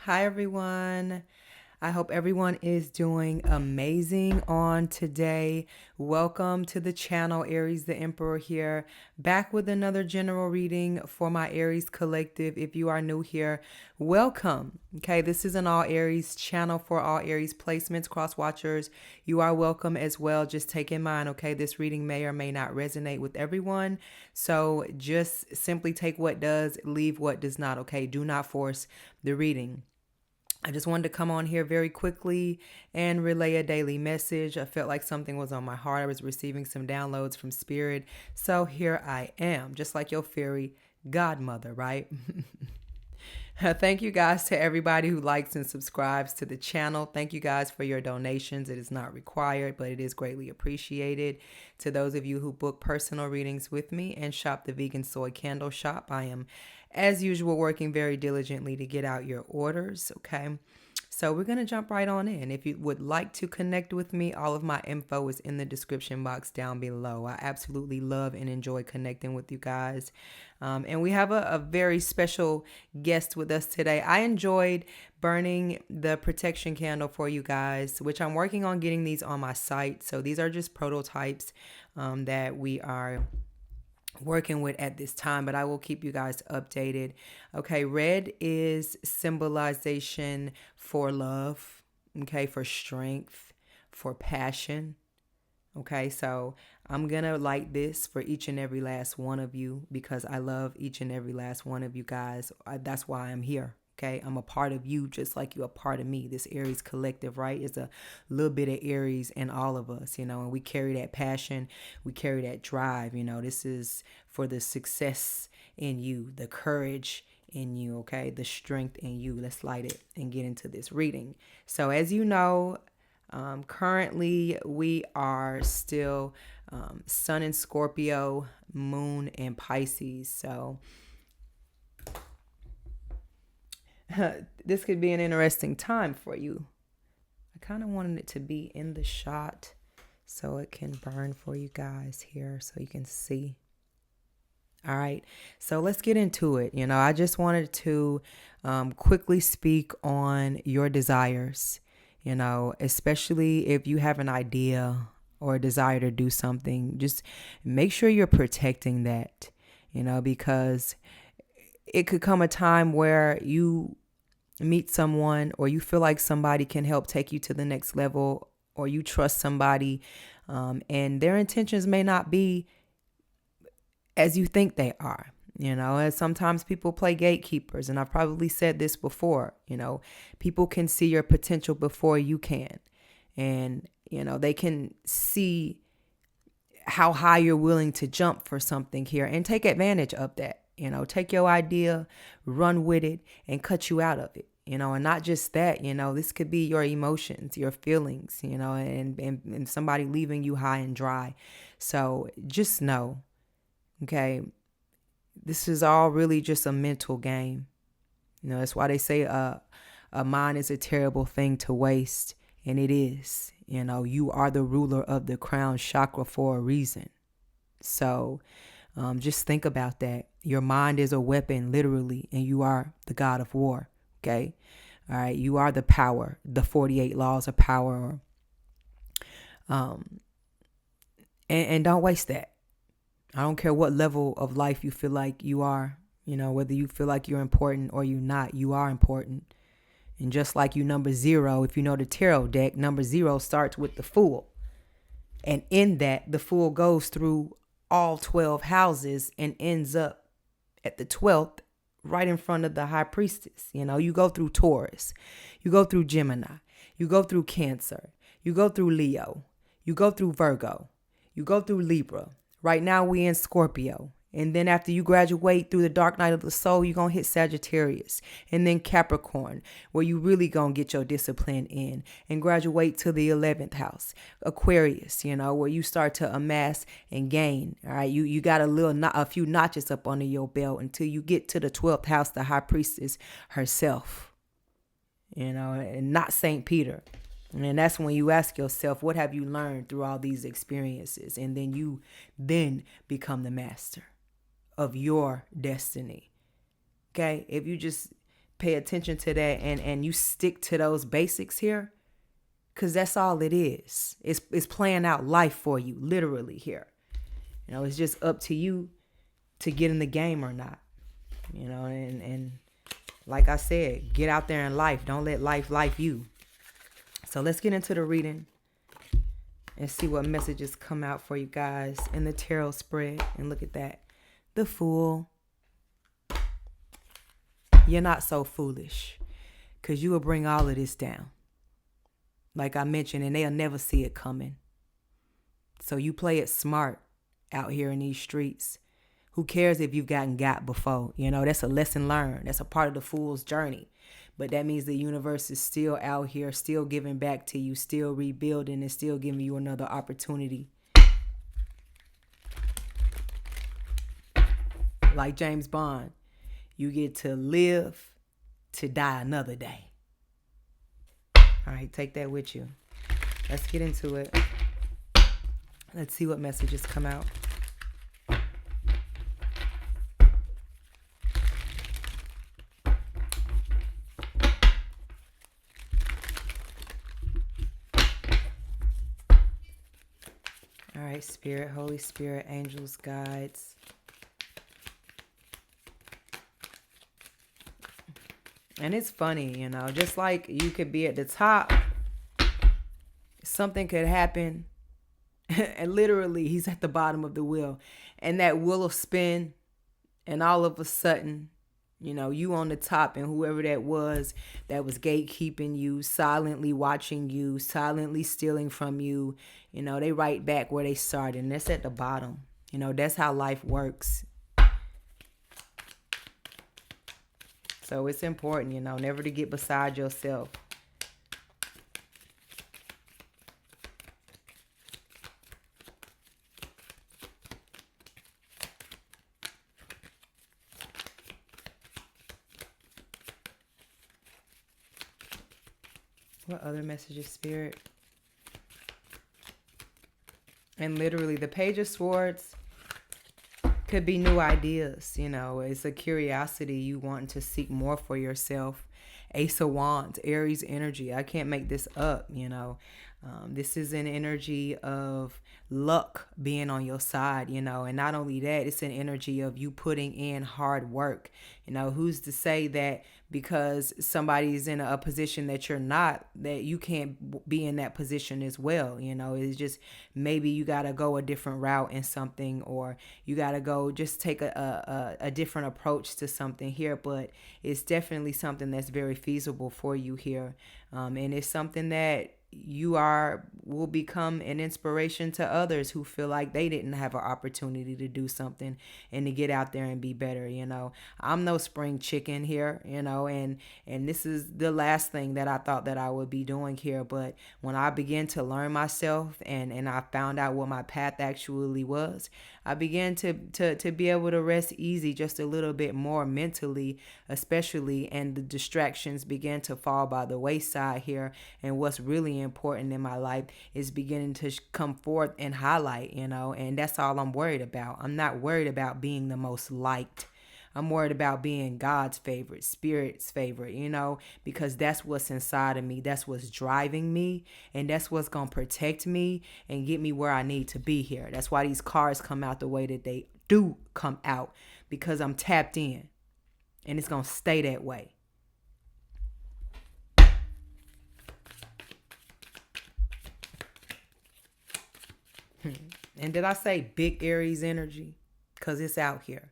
Hi, everyone. I hope everyone is doing amazing on today. Welcome to the channel. Aries the Emperor here, back with another general reading for my Aries collective. If you are new here, welcome. Okay, this is an all Aries channel for all Aries placements, cross watchers. You are welcome as well. Just take in mind, okay, this reading may or may not resonate with everyone. So just simply take what does, leave what does not, okay? Do not force the reading. I just wanted to come on here very quickly and relay a daily message. I felt like something was on my heart. I was receiving some downloads from Spirit. So here I am, just like your fairy godmother, right? Thank you guys to everybody who likes and subscribes to the channel. Thank you guys for your donations. It is not required, but it is greatly appreciated. To those of you who book personal readings with me and shop the Vegan Soy Candle Shop, I am, as usual, working very diligently to get out your orders, okay? So we're going to jump right on in. If you would like to connect with me, all of my info is in the description box down below. I absolutely love and enjoy connecting with you guys. And we have a very special guest with us today. I enjoyed burning the protection candle for you guys, which I'm working on getting these on my site. So these are just prototypes that we are working with at this time, but I will keep you guys updated. Okay, red is symbolization for love, okay, for strength, for passion. Okay, so I'm gonna light this for each and every last one of you because I love each and every last one of you guys. That's why I'm here. Okay, I'm a part of you just like you're a part of me. This Aries collective, right, is a little bit of Aries in all of us, and we carry that passion, we carry that drive. This is for the success in you, the courage in you, okay, the strength in you. Let's light it and get into this reading. So, as you know, currently we are still Sun in Scorpio, Moon in Pisces. So, this could be an interesting time for you. I kind of wanted it to be in the shot so it can burn for you guys here so you can see. All right, so let's get into it. I just wanted to quickly speak on your desires, especially if you have an idea or a desire to do something. Just make sure you're protecting that, because it could come a time where you meet someone or you feel like somebody can help take you to the next level, or you trust somebody and their intentions may not be as you think they are. And sometimes people play gatekeepers, and I've probably said this before. People can see your potential before you can, and they can see how high you're willing to jump for something here and take advantage of that. Take your idea, run with it, and cut you out of it. And not just that, this could be your emotions, your feelings, and somebody leaving you high and dry. So just know, okay, this is all really just a mental game. That's why they say a mind is a terrible thing to waste, and it is. You are the ruler of the crown chakra for a reason. So just think about that. Your mind is a weapon, literally, and you are the god of war. Okay. All right. You are the power, the 48 laws of power. And don't waste that. I don't care what level of life you feel like you are, whether you feel like you're important or you're not, you are important. And just like you number 0, if you know the tarot deck, number 0 starts with the Fool. And in that, the Fool goes through all 12 houses and ends up at the 12th, right in front of the High Priestess. You go through Taurus, you go through Gemini, you go through Cancer, you go through Leo, you go through Virgo, you go through Libra. Right now we in Scorpio. And then after you graduate through the dark night of the soul, you're going to hit Sagittarius. And then Capricorn, where you really going to get your discipline in. And graduate to the 11th house. Aquarius, where you start to amass and gain. All right, you got a few notches up under your belt until you get to the 12th house, the High Priestess herself. And not St. Peter. And that's when you ask yourself, what have you learned through all these experiences? And then you become the master of your destiny. Okay? If you just pay attention to that and you stick to those basics here, because that's all it is. It's playing out life for you, literally here. It's just up to you to get in the game or not. And like I said, get out there in life. Don't let life you. So let's get into the reading and see what messages come out for you guys in the tarot spread. And look at that. The Fool. You're not so foolish, because you will bring all of this down. Like I mentioned, and they'll never see it coming. So you play it smart out here in these streets. Who cares if you've gotten got before? That's a lesson learned. That's a part of the fool's journey. But that means the universe is still out here, still giving back to you, still rebuilding, and still giving you another opportunity. Like James Bond, you get to live to die another day. All right, take that with you. Let's get into it. Let's see what messages come out. All right, Spirit, Holy Spirit, angels, guides. And it's funny, just like you could be at the top, something could happen, and literally he's at the bottom of the wheel, and that wheel will spin, and all of a sudden, you on the top, and whoever that was gatekeeping you, silently watching you, silently stealing from you, they right back where they started, and that's at the bottom. That's how life works. So it's important, never to get beside yourself. What other messages, Spirit? And literally, the Page of Swords could be new ideas. It's a curiosity, you wanting to seek more for yourself. Ace of Wands, Aries energy. I can't make this up. This is an energy of luck being on your side, and not only that, it's an energy of you putting in hard work. Who's to say that because somebody's in a position that you're not, that you can't be in that position as well? It's just maybe you got to go a different route in something, or you got to go just take a different approach to something here. But it's definitely something that's very feasible for you here. And it's something that will become an inspiration to others who feel like they didn't have an opportunity to do something and to get out there and be better. I'm no spring chicken here, and this is the last thing that I thought that I would be doing here. But when I began to learn myself and I found out what my path actually was, I began to be able to rest easy just a little bit more mentally, especially, and the distractions began to fall by the wayside here. And what's really important in my life is beginning to come forth and highlight, and that's all I'm worried about. I'm not worried about being the most liked. I'm worried about being God's favorite, Spirit's favorite, because that's what's inside of me. That's what's driving me. And that's what's going to protect me and get me where I need to be here. That's why these cards come out the way that they do come out, because I'm tapped in, and it's going to stay that way. And did I say big Aries energy? Because it's out here.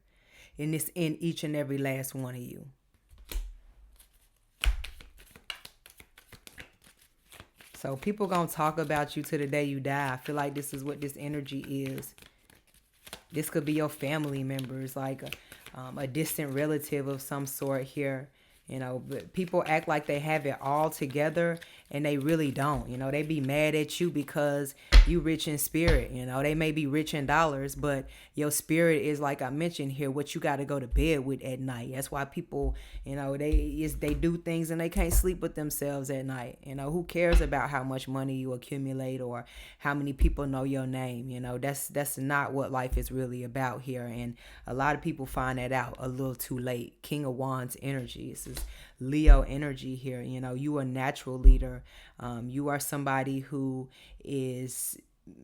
And it's in each and every last one of you. So people going to talk about you to the day you die. I feel like this is what this energy is. This could be your family members, like a distant relative of some sort here. But people act like they have it all together, and they really don't. They be mad at you because you rich in spirit. They may be rich in dollars, but your spirit is, like I mentioned here, what you got to go to bed with at night. That's why people, they do things and they can't sleep with themselves at night. Who cares about how much money you accumulate or how many people know your name? That's not what life is really about here. And a lot of people find that out a little too late. King of Wands energy. This is Leo energy here. You know, you are a natural leader. You are somebody who is,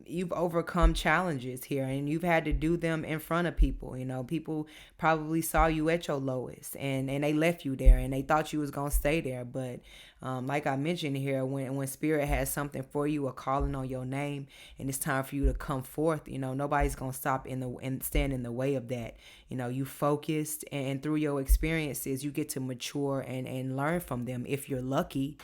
you've overcome challenges here, and you've had to do them in front of people. You know, people probably saw you at your lowest, and they left you there, and they thought you was gonna stay there. But like I mentioned here, when spirit has something for you, a calling on your name, and it's time for you to come forth, you know, nobody's gonna stop and stand in the way of that. You know, you focused, and through your experiences you get to mature and learn from them if you're lucky.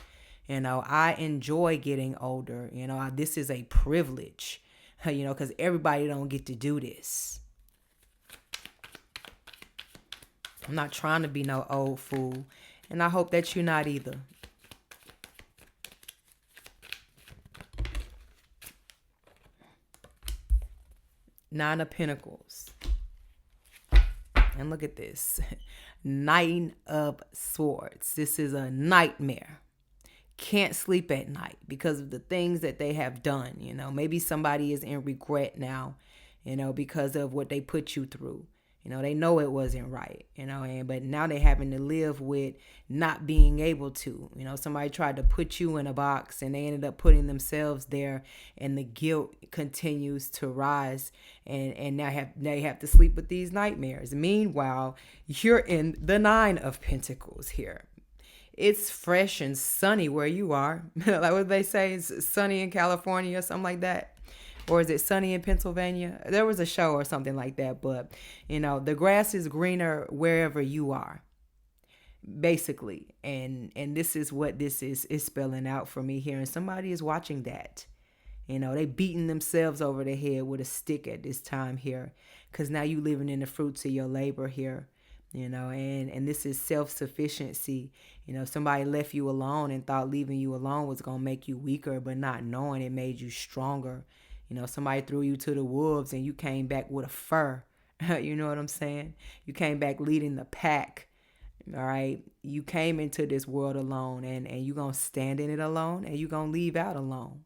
You know, I enjoy getting older. You know, this is a privilege, you know, because everybody don't get to do this. I'm not trying to be no old fool, and I hope that you're not either. Nine of Pentacles. And look at this. Nine of Swords. This is a nightmare. Can't sleep at night because of the things that they have done. You know, maybe somebody is in regret now, you know, because of what they put you through. You know, they know it wasn't right, you know, but now they're having to live with not being able to. You know, somebody tried to put you in a box and they ended up putting themselves there, and the guilt continues to rise, and now they have to sleep with these nightmares. Meanwhile, you're in the Nine of Pentacles here. It's fresh and sunny where you are. Like what they say, it's sunny in California or something like that. Or is it sunny in Pennsylvania? There was a show or something like that. But, you know, the grass is greener wherever you are, basically. And this is what this is spelling out for me here. And somebody is watching that. You know, they beating themselves over the head with a stick at this time here, because now you living in the fruits of your labor here. You know, and this is self-sufficiency. You know, somebody left you alone and thought leaving you alone was going to make you weaker, but not knowing it made you stronger. You know, somebody threw you to the wolves and you came back with a fur. You know what I'm saying? You came back leading the pack. All right. You came into this world alone, and you're going to stand in it alone, and you're going to leave out alone.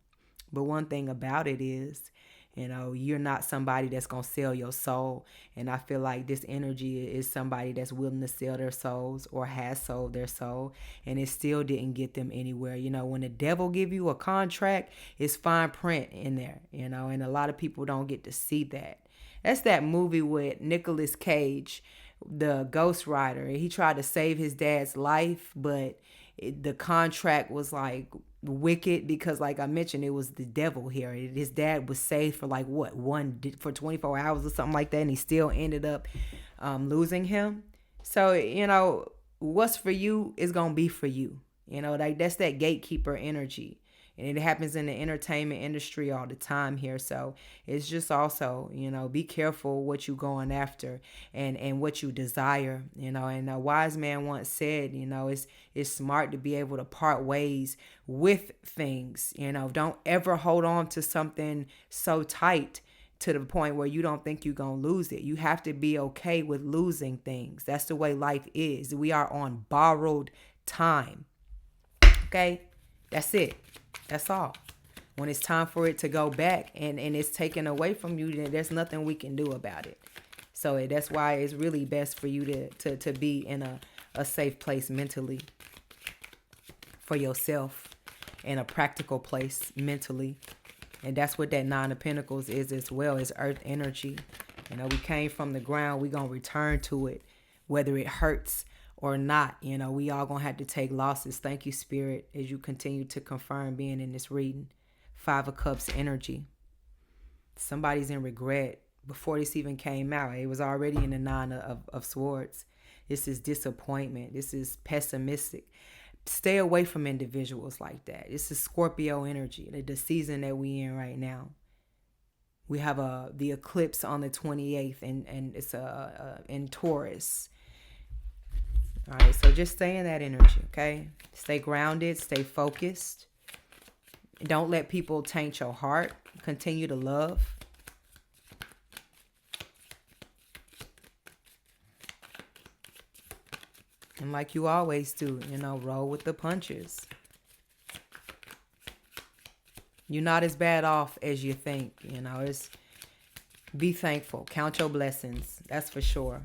But one thing about it is, you know, you're not somebody that's going to sell your soul. And I feel like this energy is somebody that's willing to sell their souls or has sold their soul, and it still didn't get them anywhere. You know, when the devil give you a contract, it's fine print in there, you know, and a lot of people don't get to see that. That's that movie with Nicolas Cage, the Ghost Rider. He tried to save his dad's life, but the contract was like wicked because, like I mentioned, it was the devil here. His dad was saved for like for 24 hours or something like that, and he still ended up losing him. So, you know, what's for you is gonna be for you. You know, like that's that gatekeeper energy. And it happens in the entertainment industry all the time here. So it's just also, you know, be careful what you're going after and what you desire, you know. And a wise man once said, you know, it's smart to be able to part ways with things. You know, don't ever hold on to something so tight to the point where you don't think you're going to lose it. You have to be okay with losing things. That's the way life is. We are on borrowed time. Okay? That's it. That's all. When it's time for it to go back and it's taken away from you, then there's nothing we can do about it. So that's why it's really best for you to be in a safe place mentally for yourself, in a practical place mentally. And that's what that Nine of Pentacles is as well, is earth energy. You know, we came from the ground. We're going to return to it, whether it hurts or not. You know, we all gonna have to take losses. Thank you, Spirit, as you continue to confirm being in this reading. Five of Cups energy. Somebody's in regret before this even came out. It was already in the Nine of Swords. This is disappointment. This is pessimistic. Stay away from individuals like that. This is Scorpio energy, the season that we in right now. We have the eclipse on the 28th, and it's in Taurus. All right, so just stay in that energy, okay? Stay grounded, stay focused. Don't let people taint your heart. Continue to love. And like you always do, you know, roll with the punches. You're not as bad off as you think, you know. Be thankful. Count your blessings. That's for sure.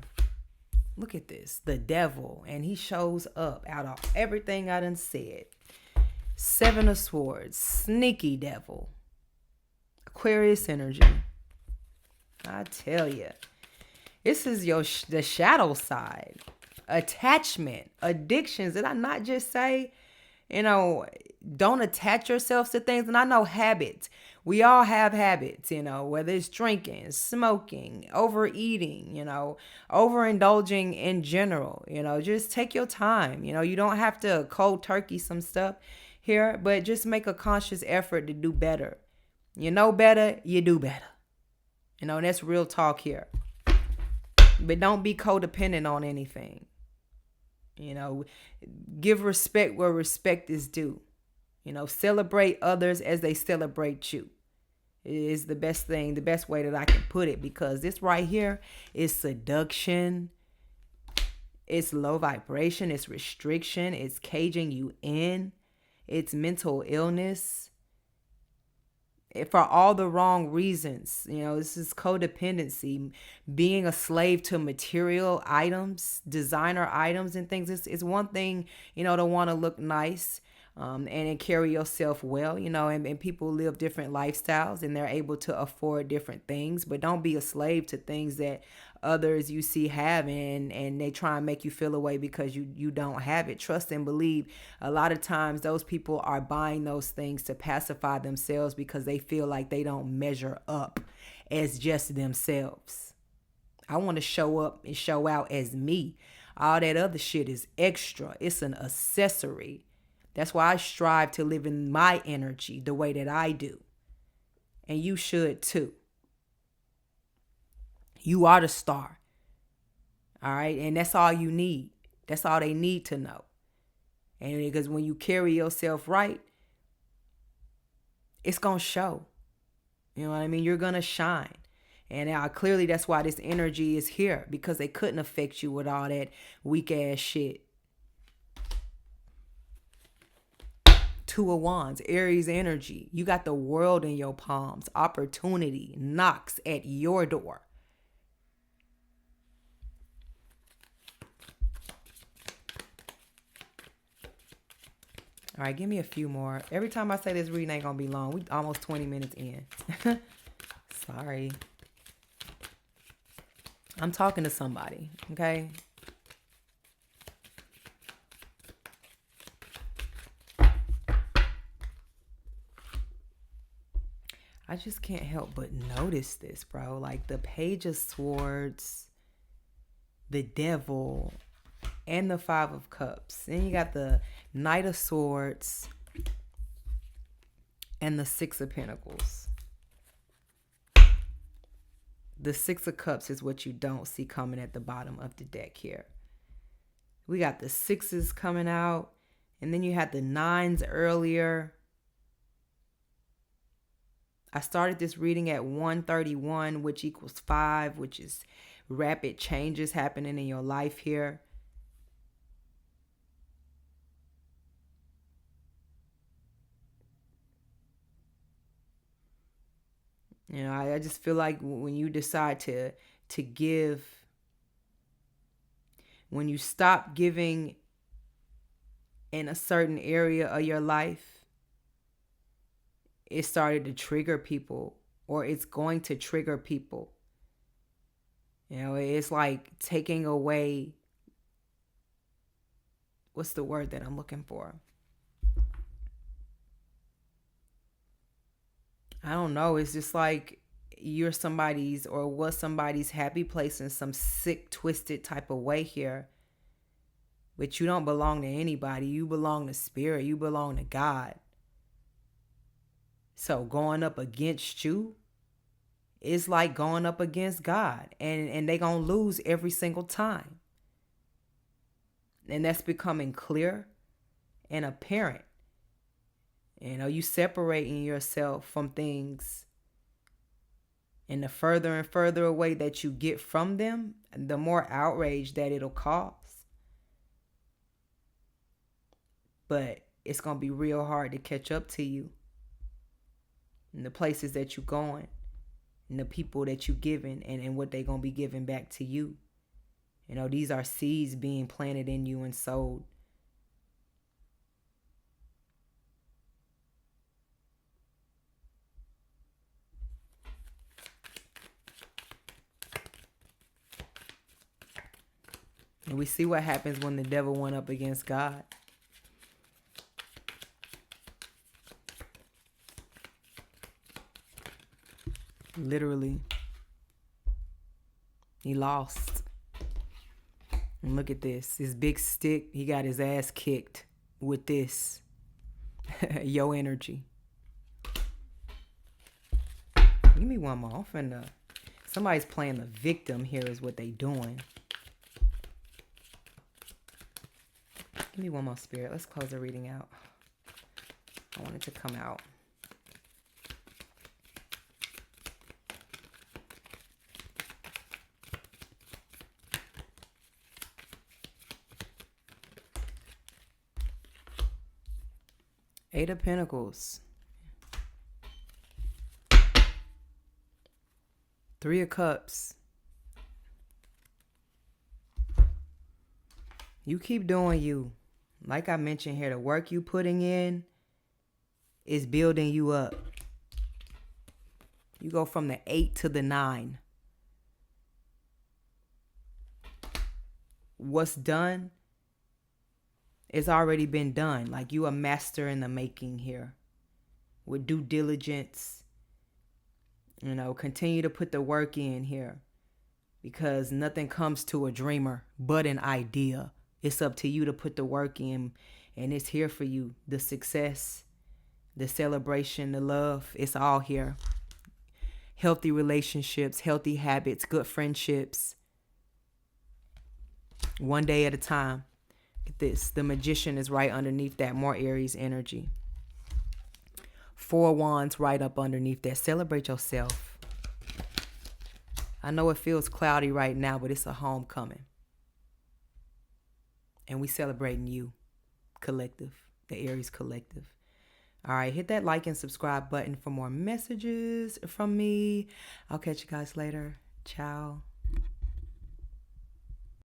Look at this. The devil. And he shows up out of everything I done said. 7 of Swords. Sneaky devil. Aquarius energy. I tell you. This is the shadow side. Attachment. Addictions. Did I not just say, don't attach yourselves to things? And I know habits. We all have habits, whether it's drinking, smoking, overeating, overindulging in general, just take your time. You don't have to cold turkey some stuff here, but just make a conscious effort to do better. You know better, you do better. That's real talk here. But don't be codependent on anything. Give respect where respect is due. Celebrate others as they celebrate you. It is the best thing, the best way that I can put it, because this right here is seduction. It's low vibration. It's restriction. It's caging you in. It's mental illness. For all the wrong reasons. This is codependency, being a slave to material items, designer items and things. It's one thing, to want to look nice and carry yourself well, and people live different lifestyles and they're able to afford different things. But don't be a slave to things that others you see have, and they try and make you feel away because you don't have it. Trust and believe, a lot of times those people are buying those things to pacify themselves because they feel like they don't measure up as just themselves. I want to show up and show out as me. All that other shit is extra. It's an accessory. That's why I strive to live in my energy the way that I do. And you should too. You are the star. All right. And that's all you need. That's all they need to know. And because when you carry yourself right, it's going to show. You know what I mean? You're going to shine. And clearly that's why this energy is here, because they couldn't affect you with all that weak ass shit. 2 of Wands, Aries energy. You got the world in your palms. Opportunity knocks at your door. All right, give me a few more. Every time I say this reading ain't going to be long. We almost 20 minutes in. Sorry. I'm talking to somebody, okay? I just can't help but notice this, bro. Like the Page of Swords, the Devil, and the 5 of Cups. Then you got the Knight of Swords and the 6 of Pentacles. The 6 of Cups is what you don't see coming at the bottom of the deck here. We got the 6s coming out, and then you had the 9s earlier. I started this reading at 131, which equals 5, which is rapid changes happening in your life here. I just feel like when you decide to give, when you stop giving in a certain area of your life, it started to trigger people, or it's going to trigger people. It's like taking away, what's the word that I'm looking for? I don't know. It's just like you're somebody's, or was somebody's happy place in some sick, twisted type of way here. But you don't belong to anybody. You belong to spirit. You belong to God. So going up against you is like going up against God. And they going to lose every single time. And that's becoming clear and apparent. You separating yourself from things. And the further and further away that you get from them, the more outrage that it'll cause. But it's going to be real hard to catch up to you. And the places that you're going. And the people that you're giving. And what they're going to be giving back to you. You know, these are seeds being planted in you and sowed. And we see what happens when the devil went up against God. Literally. He lost. And look at this. This big stick, he got his ass kicked with this. Your energy. Give me one more. Somebody's playing the victim here is what they doing. Give me one more, Spirit. Let's close the reading out. I want it to come out. Eight of Pentacles. Three of Cups. You keep doing you. Like I mentioned here, the work you putting in is building you up. You go from the 8 to the 9. What's done, it's already been done. Like you a master in the making here. With due diligence. You know, continue to put the work in here. Because nothing comes to a dreamer but an idea. It's up to you to put the work in. And it's here for you. The success, the celebration, the love. It's all here. Healthy relationships, healthy habits, good friendships. One day at a time. Look at this. The Magician is right underneath that. More Aries energy. 4 Wands right up underneath that. Celebrate yourself. I know it feels cloudy right now, but it's a homecoming. And we celebrating you, collective, the Aries collective. All right, hit that like and subscribe button for more messages from me. I'll catch you guys later. Ciao.